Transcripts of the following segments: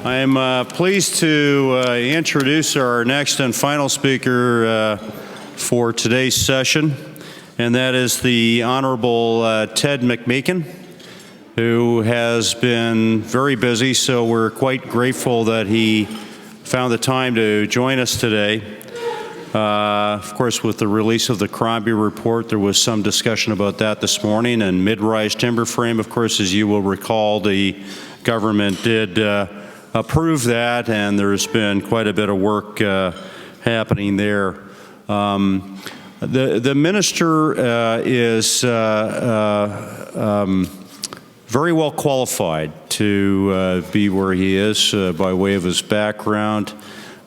I am pleased to introduce our next and final speaker for today's session, and that is the Honorable Ted McMeekin, who has been very busy, so we're quite grateful that he found the time to join us today. Of course, with the release of the Crombie report, there was some discussion about that this morning, and mid-rise timber frame, of course, as you will recall, the government did approve that, and there's been quite a bit of work happening there. The minister is very well qualified to be where he is by way of his background.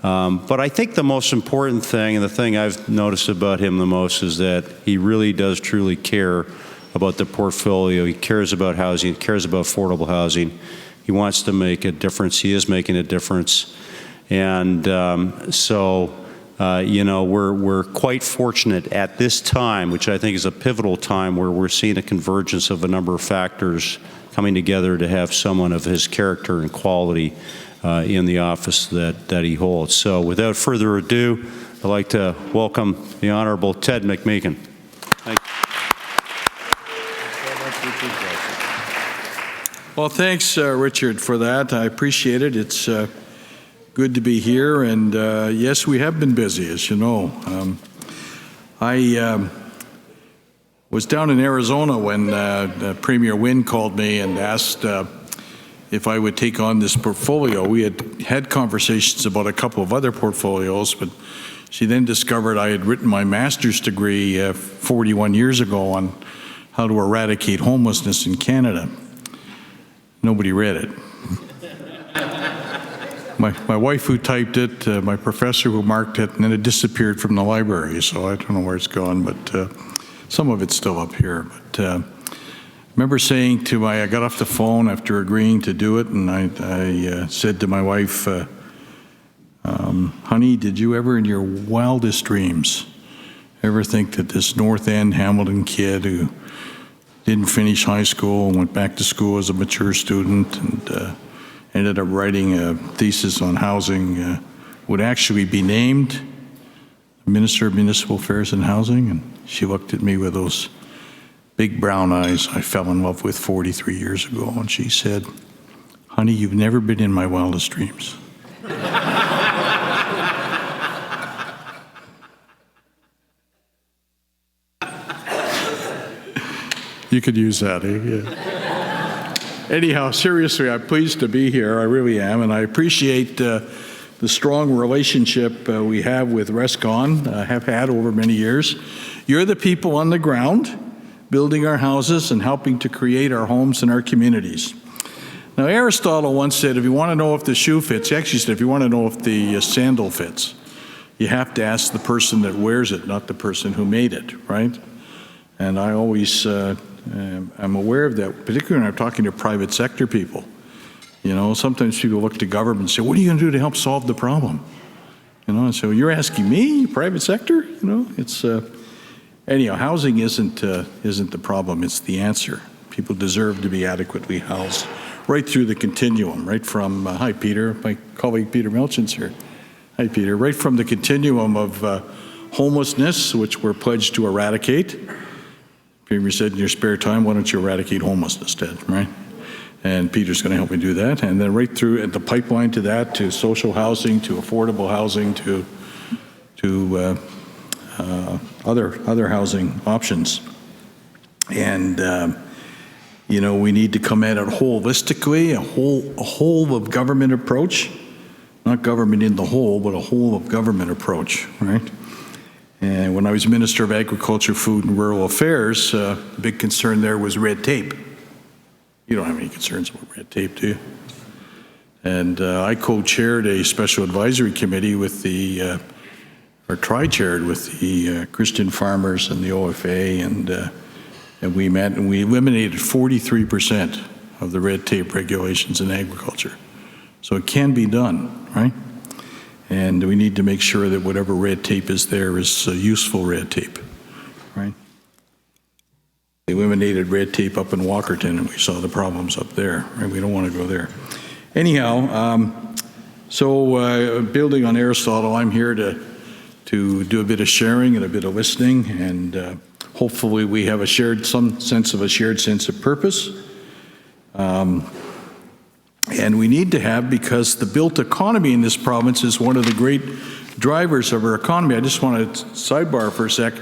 But I think the most important thing, and the thing I've noticed about him the most, is that he really does truly care about the portfolio. He cares about housing, he cares about affordable housing. He wants to make a difference. He is making a difference. And you know, we're quite fortunate at this time, which I think is a pivotal time, where we're seeing a convergence of a number of factors coming together to have someone of his character and quality in the office that he holds. So without further ado, I'd like to welcome the Honorable Ted McMeekin. Thank you. Well, thanks, Richard, for that. I appreciate it. It's good to be here, and yes, we have been busy, as you know. I was down in Arizona when Premier Wynne called me and asked if I would take on this portfolio. We had conversations about a couple of other portfolios, but she then discovered I had written my master's degree 41 years ago on how to eradicate homelessness in Canada. Nobody read it. My wife who typed it, my professor who marked it, and then it disappeared from the library, so I don't know where it's gone, but some of it's still up here. But I remember saying to I got off the phone after agreeing to do it, and I said to my wife, honey, did you ever in your wildest dreams ever think that this North End Hamilton kid who didn't finish high school and went back to school as a mature student and ended up writing a thesis on housing would actually be named Minister of Municipal Affairs and Housing? And she looked at me with those big brown eyes I fell in love with 43 years ago, and she said, honey, you've never been in my wildest dreams. You could use that, eh? Yeah. Anyhow, seriously, I'm pleased to be here. I really am, and I appreciate the strong relationship we have with Rescon, have had over many years. You're the people on the ground building our houses and helping to create our homes and our communities. Now, Aristotle once said, if you want to know if the shoe fits, he actually said, if you want to know if the sandal fits, you have to ask the person that wears it, not the person who made it, right? And I always I'm aware of that, particularly when I'm talking to private sector people. You know, sometimes people look to government and say, what are you going to do to help solve the problem? You know, and so you're asking me, private sector? You know, it's, anyhow, housing isn't the problem, it's the answer. People deserve to be adequately housed right through the continuum, right from, hi Peter, my colleague Peter Milchin's here. Hi Peter, right from the continuum of homelessness, which we're pledged to eradicate. Premier said, in your spare time, why don't you eradicate homelessness, Ted, right? And Peter's going to help me do that. And then right through at the pipeline to that, to social housing, to affordable housing, to other housing options. And, you know, we need to come at it holistically, a whole of government approach, not government in the whole, but a whole of government approach, right? And when I was Minister of Agriculture, Food and Rural Affairs, the big concern there was red tape. You don't have any concerns about red tape, do you? And I co-chaired a special advisory committee with the, or tri-chaired with the Christian farmers and the OFA, and we met and we eliminated 43% of the red tape regulations in agriculture. So it can be done, right? And we need to make sure that whatever red tape is there is useful red tape, right? They eliminated red tape up in Walkerton, and we saw the problems up there, right? We don't want to go there. Anyhow, So building on Aristotle, I'm here to do a bit of sharing and a bit of listening, and hopefully we have some sense of purpose. And we need to have, because the built economy in this province is one of the great drivers of our economy. I just want to sidebar for a sec.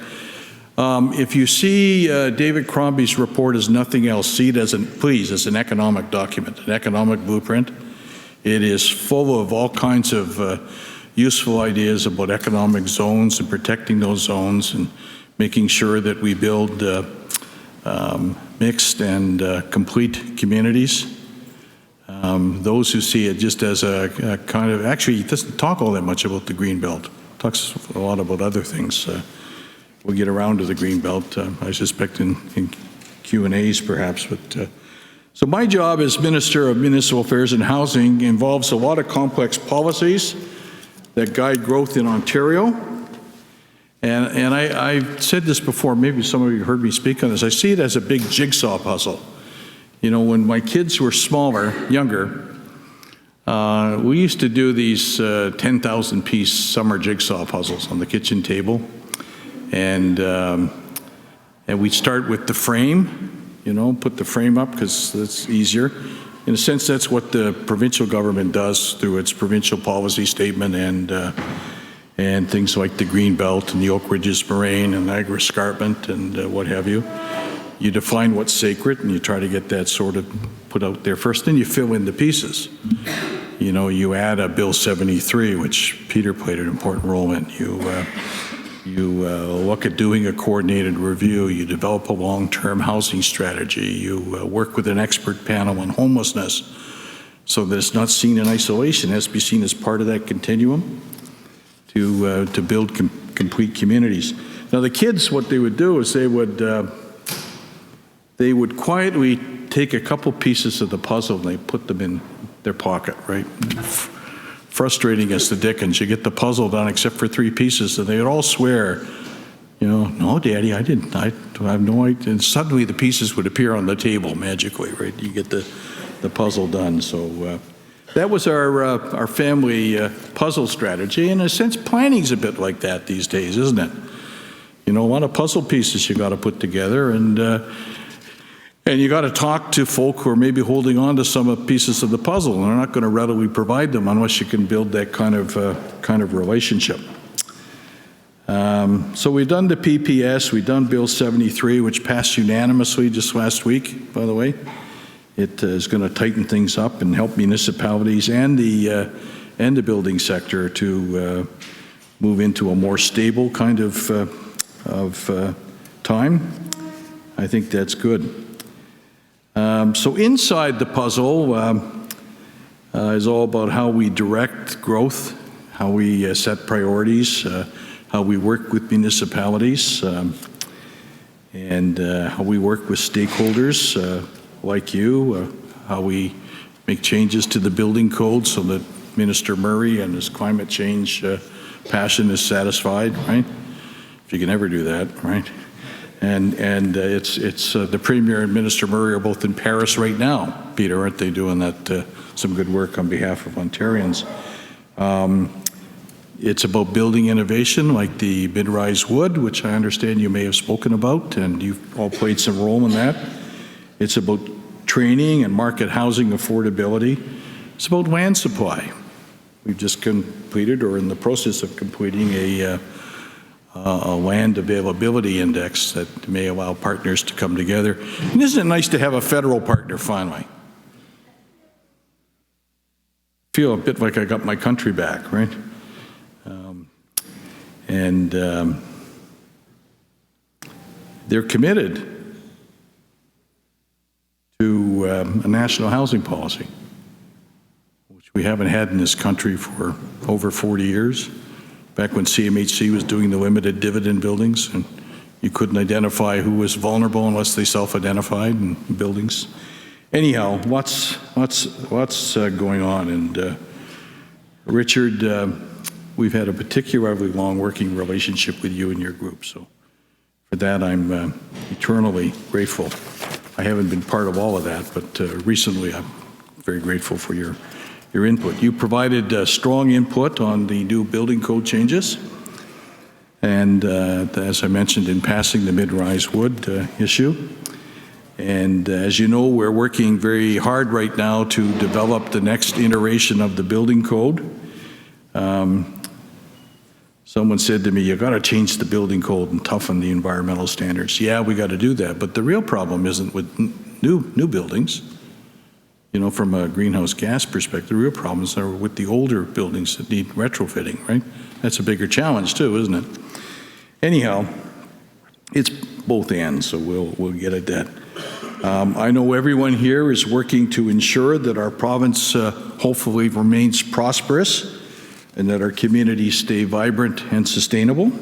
If you see David Crombie's report as nothing else, see it as as an economic document, an economic blueprint. It is full of all kinds of useful ideas about economic zones and protecting those zones and making sure that we build mixed and complete communities. Those who see it just as a kind of, actually, it doesn't talk all that much about the Greenbelt. It talks a lot about other things. We'll get around to the Greenbelt, I suspect, in Q&As perhaps. But so my job as Minister of Municipal Affairs and Housing involves a lot of complex policies that guide growth in Ontario. And I've said this before, maybe some of you heard me speak on this. I see it as a big jigsaw puzzle. You know, when my kids were younger, we used to do these 10,000-piece summer jigsaw puzzles on the kitchen table. And we'd start with the frame, you know, put the frame up because that's easier. In a sense, that's what the provincial government does through its provincial policy statement and things like the Greenbelt and the Oak Ridges Moraine and Niagara Escarpment and what have you. You define what's sacred and you try to get that sort of put out there first. Then you fill in the pieces. You know, you add a Bill 73, which Peter played an important role in. You look at doing a coordinated review. You develop a long-term housing strategy. You work with an expert panel on homelessness so that it's not seen in isolation. It has to be seen as part of that continuum to build complete communities. Now, the kids, what they would do is they would quietly take a couple pieces of the puzzle and they put them in their pocket, right? Frustrating as the dickens. You get the puzzle done except for 3 pieces, and they would all swear, you know, no, Daddy, I didn't. I have no idea. And suddenly the pieces would appear on the table magically, right? You get the puzzle done. So that was our family puzzle strategy. In a sense, planning's a bit like that these days, isn't it? You know, a lot of puzzle pieces you got to put together, and you got to talk to folk who are maybe holding on to some of pieces of the puzzle, and they're not going to readily provide them unless you can build that kind of relationship. So we've done the PPS, we've done Bill 73, which passed unanimously just last week, by the way. It is going to tighten things up and help municipalities and the building sector to move into a more stable kind of time. I think that's good. So inside the puzzle is all about how we direct growth, how we set priorities, how we work with municipalities, and how we work with stakeholders like you, how we make changes to the building code so that Minister Murray and his climate change passion is satisfied, right? If you can ever do that, right? And it's the Premier and Minister Murray are both in Paris right now, Peter, aren't they, doing that some good work on behalf of Ontarians. It's about building innovation like the mid-rise wood, which I understand you may have spoken about, and you've all played some role in that. It's about training and market housing affordability. It's about land supply. We've just completed or in the process of completing a land availability index that may allow partners to come together. And isn't it nice to have a federal partner finally? Feel a bit like I got my country back, right? They're committed to a national housing policy, which we haven't had in this country for over 40 years. Back when CMHC was doing the limited dividend buildings, and you couldn't identify who was vulnerable unless they self-identified in buildings. Anyhow, what's going on? And Richard, we've had a particularly long working relationship with you and your group, so for that I'm eternally grateful. I haven't been part of all of that, but recently I'm very grateful for your your input. You provided strong input on the new building code changes. And as I mentioned in passing, the mid-rise wood issue. And as you know, we're working very hard right now to develop the next iteration of the building code. Someone said to me, you got to change the building code and toughen the environmental standards. Yeah, we got to do that. But the real problem isn't with new buildings. You know, from a greenhouse gas perspective, the real problems are with the older buildings that need retrofitting, right? That's a bigger challenge too, isn't it? Anyhow, it's both ends, so we'll get at that. I know everyone here is working to ensure that our province hopefully remains prosperous and that our communities stay vibrant and sustainable.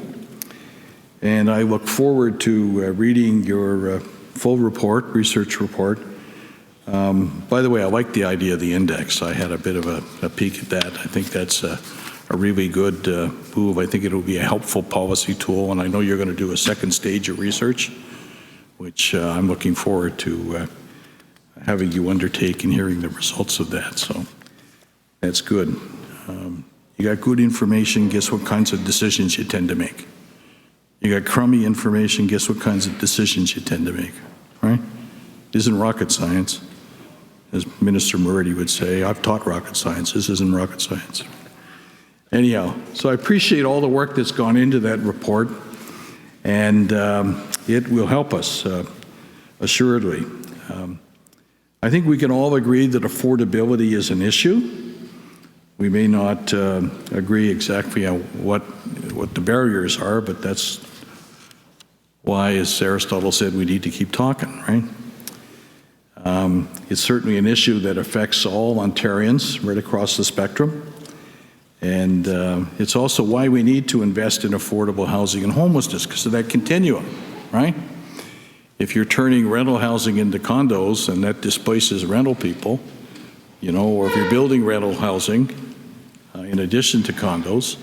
And I look forward to reading your full report, research report. By the way, I like the idea of the index. I had a bit of a peek at that. I think that's a really good move. I think it'll be a helpful policy tool, and I know you're going to do a second stage of research, which I'm looking forward to having you undertake and hearing the results of that. So that's good. You got good information, guess what kinds of decisions you tend to make. You got crummy information, guess what kinds of decisions you tend to make, right? It isn't rocket science. As Minister Murray would say, I've taught rocket science. This isn't rocket science. Anyhow, so I appreciate all the work that's gone into that report, and it will help us, assuredly. I think we can all agree that affordability is an issue. We may not agree exactly on what the barriers are, but that's why, as Aristotle said, we need to keep talking, right? It's certainly an issue that affects all Ontarians right across the spectrum. And it's also why we need to invest in affordable housing and homelessness, because of that continuum, right? If you're turning rental housing into condos and that displaces rental people, you know, or if you're building rental housing in addition to condos,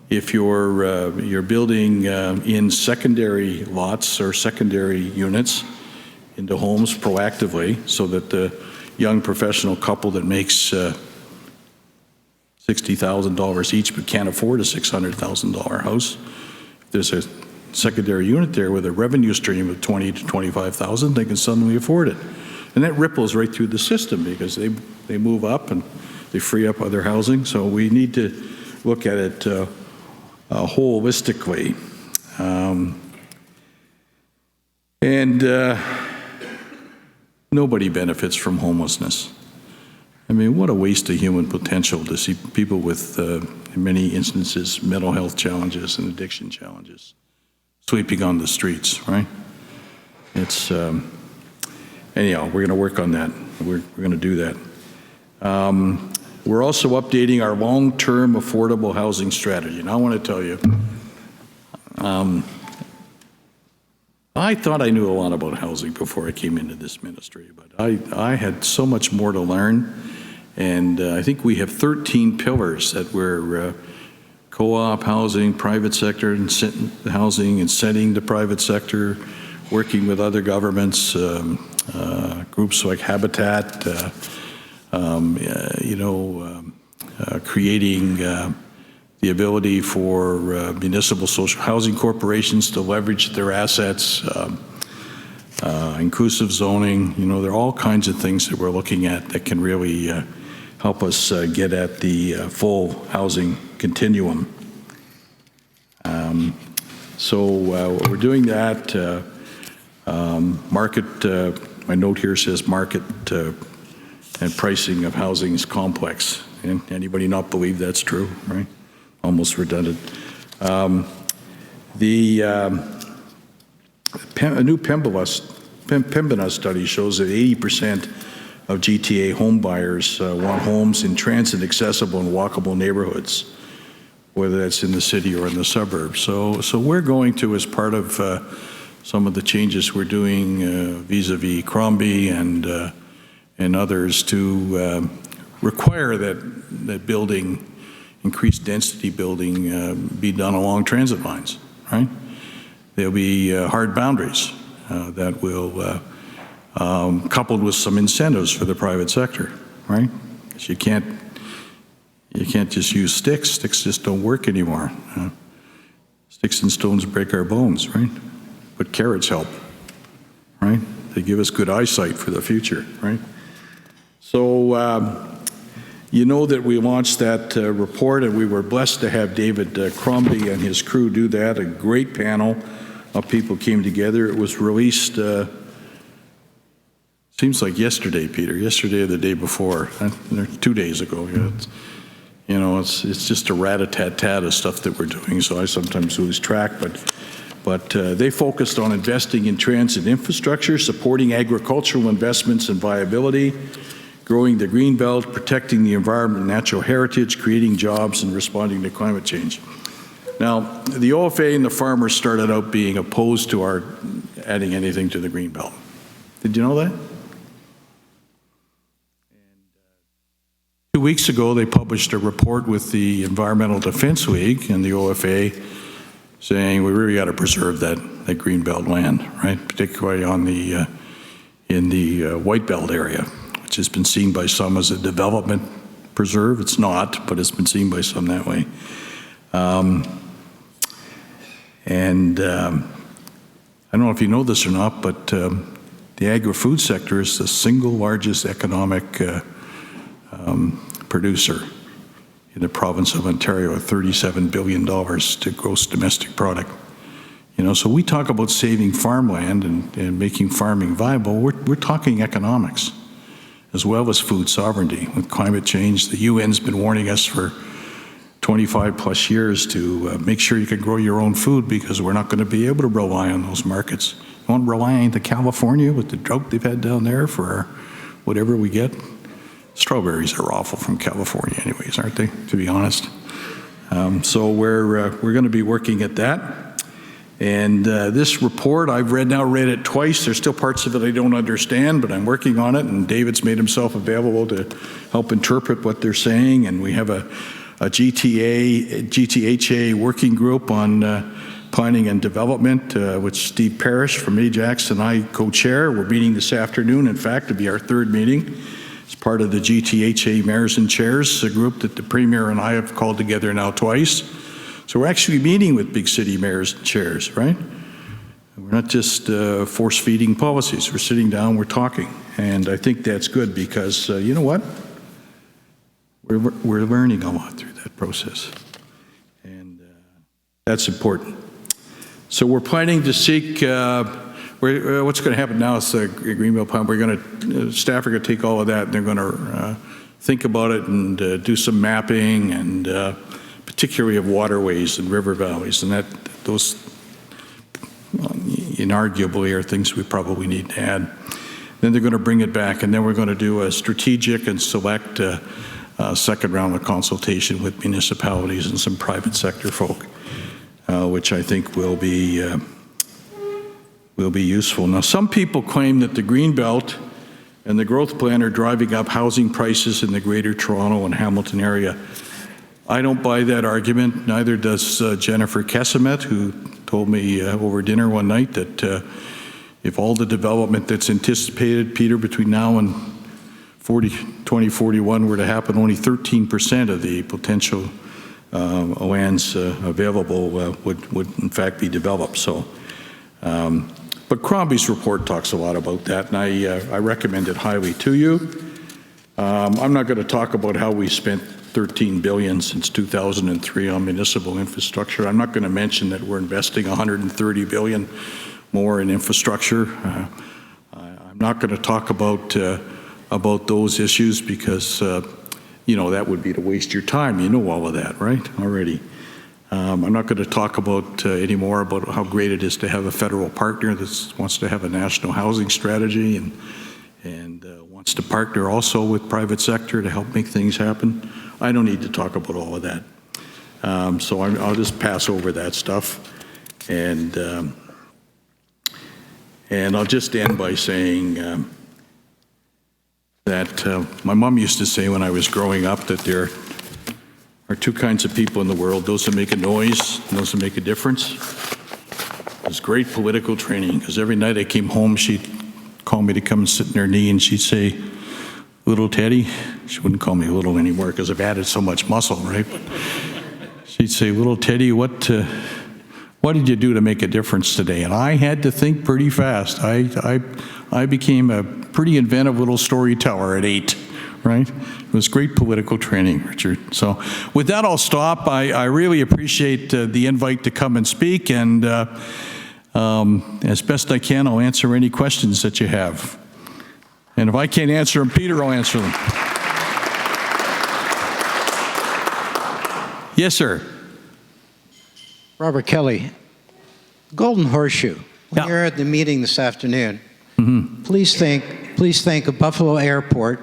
if you're building in secondary lots or secondary units into homes proactively so that the young professional couple that makes $60,000 each but can't afford a $600,000 house, if there's a secondary unit there with a revenue stream of $20,000 to $25,000, they can suddenly afford it. And that ripples right through the system because they move up and they free up other housing. So we need to look at it holistically. Nobody benefits from homelessness. I mean, what a waste of human potential to see people with, in many instances, mental health challenges and addiction challenges sleeping on the streets, right? It's, anyhow, we're going to work on that. We're going to do that. We're also updating our long-term affordable housing strategy. And I want to tell you, I thought I knew a lot about housing before I came into this ministry, but I had so much more to learn. And I think we have 13 pillars that we're co-op housing, private sector housing, incenting the private sector, working with other governments, groups like Habitat, creating the ability for municipal social housing corporations to leverage their assets, inclusive zoning. You know, there are all kinds of things that we're looking at that can really help us get at the full housing continuum. So we're doing that. My note here says market and pricing of housing is complex. And anybody not believe that's true, right? Almost redundant. A new Pembina study shows that 80% of GTA home buyers want homes in transit-accessible and walkable neighborhoods, whether that's in the city or in the suburbs. So we're going to, as part of some of the changes we're doing vis-a-vis Crombie and others, to require that building, increased density building, be done along transit lines, right? There'll be hard boundaries that will, coupled with some incentives for the private sector, right? Because you can't You can't just use sticks. Sticks just don't work anymore. Sticks and stones break our bones, right? But carrots help, right? They give us good eyesight for the future, right? So, you know that we launched that report, and we were blessed to have David Crombie and his crew do that. A great panel of people came together. It was released, seems like yesterday, Peter, yesterday or the day before, 2 days ago. Yeah. It's just a rat-a-tat-tat of stuff that we're doing, so I sometimes lose track, but they focused on investing in transit infrastructure, supporting agricultural investments and viability, growing the green belt, protecting the environment and natural heritage, creating jobs, and responding to climate change. Now, the OFA and the farmers started out being opposed to our adding anything to the green belt. Did you know that? 2 weeks ago, they published a report with the Environmental Defense League and the OFA saying we really got to preserve that green belt land, right? Particularly on the in the White Belt area, which has been seen by some as a development preserve. It's not, but it's been seen by some that way. I don't know if you know this or not, but the agri-food sector is the single largest economic producer in the province of Ontario, $37 billion to gross domestic product. So we talk about saving farmland and making farming viable. We're talking economics as well as food sovereignty. With climate change, the UN's been warning us for 25 plus years to make sure you can grow your own food, because we're not going to be able to rely on those markets. You want to rely on California with the drought they've had down there for whatever we get? Strawberries are awful from California anyways, aren't they, to be honest? So we're going to be working at that. And this report, I've read it twice. There's still parts of it I don't understand, but I'm working on it, and David's made himself available to help interpret what they're saying. And we have a GTHA working group on planning and development, which Steve Parrish from Ajax and I co-chair. We're meeting this afternoon, in fact, to be our third meeting. It's part of the GTHA mayors and chairs, a group that the Premier and I have called together now twice. So we're actually meeting with big city mayors and chairs, right? We're not just force-feeding policies. We're sitting down, we're talking. And I think that's good because, you know what? We're learning a lot through that process. And that's important. So we're planning to seek, what's going to happen now is the Greenbelt plan. Staff are going to take all of that and they're going to think about it and do some mapping, and particularly of waterways and river valleys. And those inarguably are things we probably need to add. Then they're going to bring it back, and then we're going to do a strategic and select second round of consultation with municipalities and some private sector folk, which I think will be useful. Now, some people claim that the Greenbelt and the growth plan are driving up housing prices in the Greater Toronto and Hamilton area. I don't buy that argument. Neither does Jennifer Kesemet, who told me over dinner one night that if all the development that's anticipated, Peter, between now and 2041 were to happen, only 13% of the potential lands available would in fact be developed. So, but Crombie's report talks a lot about that, and I recommend it highly to you. I'm not going to talk about how we spent $13 billion since 2003 on municipal infrastructure. I'm not going to mention that we're investing $130 billion more in infrastructure. I'm not going to talk about those issues because, that would be to waste your time. You know all of that, right, already. I'm not going to talk about anymore about how great it is to have a federal partner that wants to have a national housing strategy and wants to partner also with private sector to help make things happen. I don't need to talk about all of that. So I'll just pass over that stuff. And I'll just end by saying that my mom used to say when I was growing up that there are two kinds of people in the world, those that make a noise and those that make a difference. It was great political training, because every night I came home, she'd call me to come and sit in her knee, and she'd say, little Teddy, she wouldn't call me little anymore because I've added so much muscle, right? She'd say, little Teddy, what did you do to make a difference today? And I had to think pretty fast. I became a pretty inventive little storyteller at 8, right? It was great political training, Richard. So with that, I'll stop. I really appreciate the invite to come and speak, and as best I can, I'll answer any questions that you have. And if I can't answer them, Peter will answer them. Yes, sir. Robert Kelly, Golden Horseshoe. When Yeah. you're at the meeting this afternoon, please think of Buffalo Airport,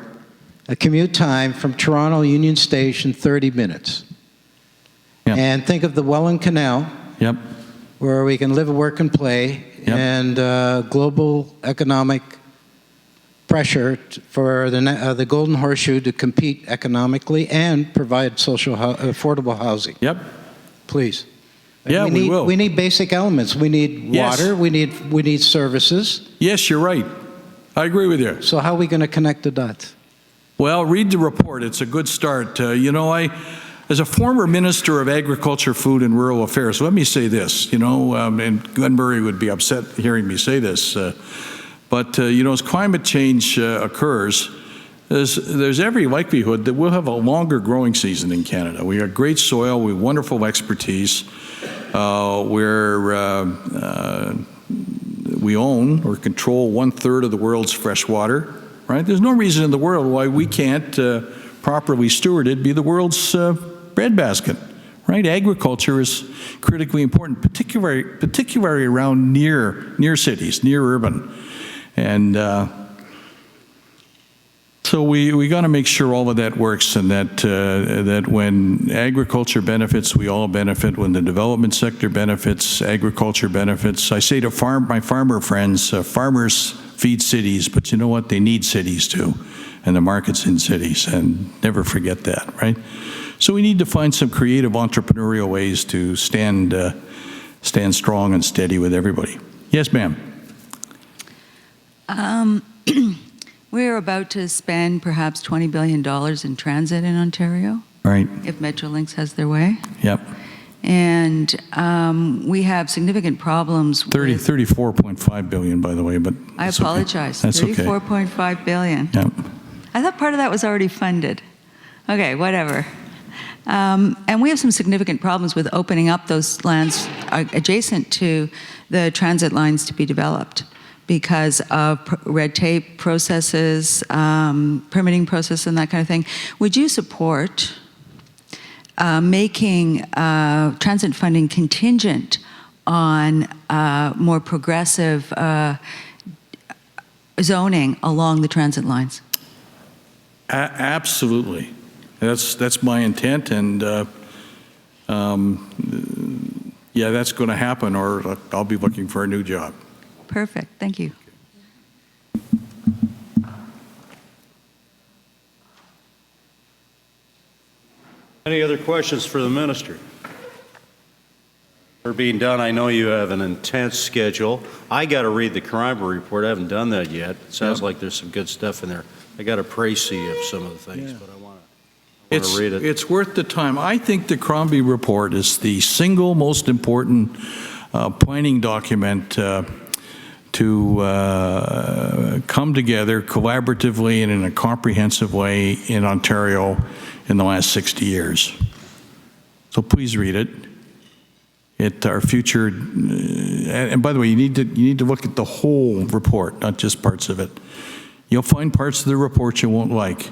a commute time from Toronto Union Station, 30 minutes. Yep. And think of the Welland Canal, Yep. where we can live, work, and play, Yep. and global economic pressure for the Golden Horseshoe to compete economically and provide affordable housing. Yep. Please. Yeah, we will. We need basic elements. We need Yes. water. We need services. Yes, you're right. I agree with you. So how are we going to connect the dots? Well, read the report. It's a good start. As a former Minister of Agriculture, Food, and Rural Affairs, let me say this, and Glenn Murray would be upset hearing me say this, but as climate change occurs, there's every likelihood that we'll have a longer growing season in Canada. We have great soil, we have wonderful expertise, we own or control 1/3 of the world's fresh water, right? There's no reason in the world why we can't properly steward it, be the world's breadbasket, right? Agriculture is critically important, particularly around near cities, near urban. And so we got to make sure all of that works, and that when agriculture benefits, we all benefit. When the development sector benefits, agriculture benefits. I say to my farmer friends, farmers feed cities, but you know what? They need cities too, and the market's in cities, and never forget that, right? So we need to find some creative entrepreneurial ways to stand strong and steady with everybody. Yes, ma'am. We're about to spend perhaps $20 billion in transit in Ontario, Right. if Metrolinx has their way. Yep. And we have significant problems. 34.5 billion, by the way, but I that's okay. apologize. That's okay. 34.5 billion. Yep. I thought part of that was already funded. Okay, whatever. And we have some significant problems with opening up those lands adjacent to the transit lines to be developed, because of red tape processes, permitting process, and that kind of thing. Would you support making transit funding contingent on more progressive zoning along the transit lines? Absolutely. That's my intent, and yeah, that's going to happen, or I'll be looking for a new job. Perfect. Thank you. Any other questions for the minister? For being done, I know you have an intense schedule. I got to read the crime report. I haven't done that yet. It sounds like there's some good stuff in there. I got a précis of some of the things, but I want to read it. It's worth the time. I think the Crombie report is the single most important planning document to come together collaboratively and in a comprehensive way in Ontario in the last 60 years. So please read it. Our future, and by the way, you need to look at the whole report, not just parts of it. You'll find parts of the report you won't like,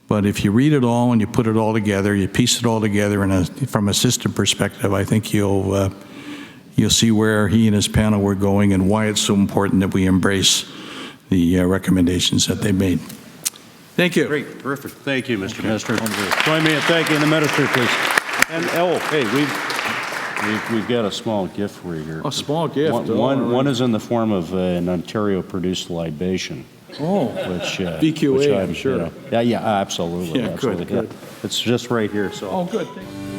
but if you read it all and you put it all together, you piece it all together from a system perspective, I think you'll see where he and his panel were going and why it's so important that we embrace the recommendations that they made. Thank you. Great, terrific. Thank you, Mr. Minister. Join me in thanking the minister, please. And hey, we've got a small gift for you here. A small gift. One is in the form of an Ontario-produced libation. Oh, which BQA, which I'm sure. yeah, absolutely. Yeah, absolutely. good. It's just right here. So. Oh, good. Thank you.